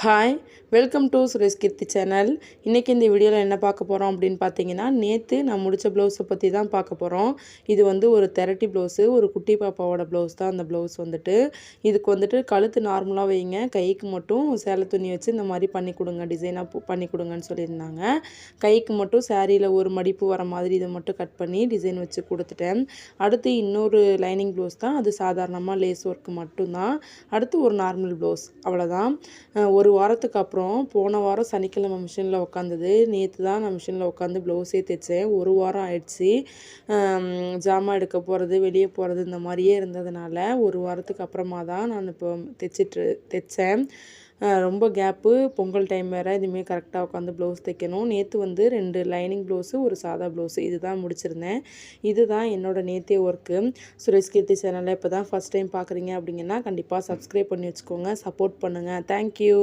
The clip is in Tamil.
Hi, welcome to Suresh Keerthi channel. இன்றைக்கி இந்த வீடியோவில் என்ன பார்க்க போகிறோம் அப்படின்னு பார்த்தீங்கன்னா, நேற்று நான் முடித்த ப்ளவுஸை பற்றி தான் பார்க்க போகிறோம். இது ஒரு தெரட்டி ப்ளவுஸு, ஒரு குட்டி பாப்பாவோட ப்ளவுஸ் தான் அந்த ப்ளவுஸ் இதுக்கு கழுத்து நார்மலாக வைங்க, கைக்கு மட்டும் சேலை துணி வச்சு இந்த மாதிரி பண்ணி கொடுங்க, டிசைனாக பண்ணி கொடுங்கன்னு சொல்லியிருந்தாங்க. கைக்கு மட்டும் சாரியில் ஒரு மடிப்பு வர மாதிரி இதை மட்டும் கட் பண்ணி டிசைன் வச்சு கொடுத்துட்டேன். அடுத்து இன்னொரு லைனிங் ப்ளவுஸ் தான், அது சாதாரணமாக லேஸ் ஒர்க்கு மட்டும்தான். அடுத்து ஒரு நார்மல் ப்ளவுஸ், அவ்வளோதான். ஒரு வாரத்துக்கு அப்புறம் போன வாரம் சனிக்கிழமை மிஷினில் உட்காந்தது, நேற்று தான் நான் மிஷினில் உட்காந்து ப்ளவுஸே தைச்சேன். ஒரு வாரம் ஆயிடுச்சு. ஜாமான் எடுக்க போகிறது, வெளியே போகிறது இந்த மாதிரியே இருந்ததுனால ஒரு வாரத்துக்கு அப்புறமா தான் நான் இப்போ தைச்சேன். ரொம்ப கேப்பு, பொங்கல் டைம் வேறு, இதுமாரி கரெக்டாக உட்காந்து ப்ளவுஸ் தைக்கணும். நேற்று 2 லைனிங் ப்ளவுஸு, ஒரு சாதா ப்ளவுஸு இதுதான் முடிச்சிருந்தேன். இதுதான் என்னோடய நேத்திய ஒர்க்கு. சுரேஷ் கீர்த்தி சேனலில் இப்போ தான் ஃபஸ்ட் டைம் பார்க்குறீங்க அப்படிங்கன்னா கண்டிப்பாக சப்ஸ்கிரைப் பண்ணி வச்சுக்கோங்க, சப்போர்ட் பண்ணுங்கள். தேங்க்யூ.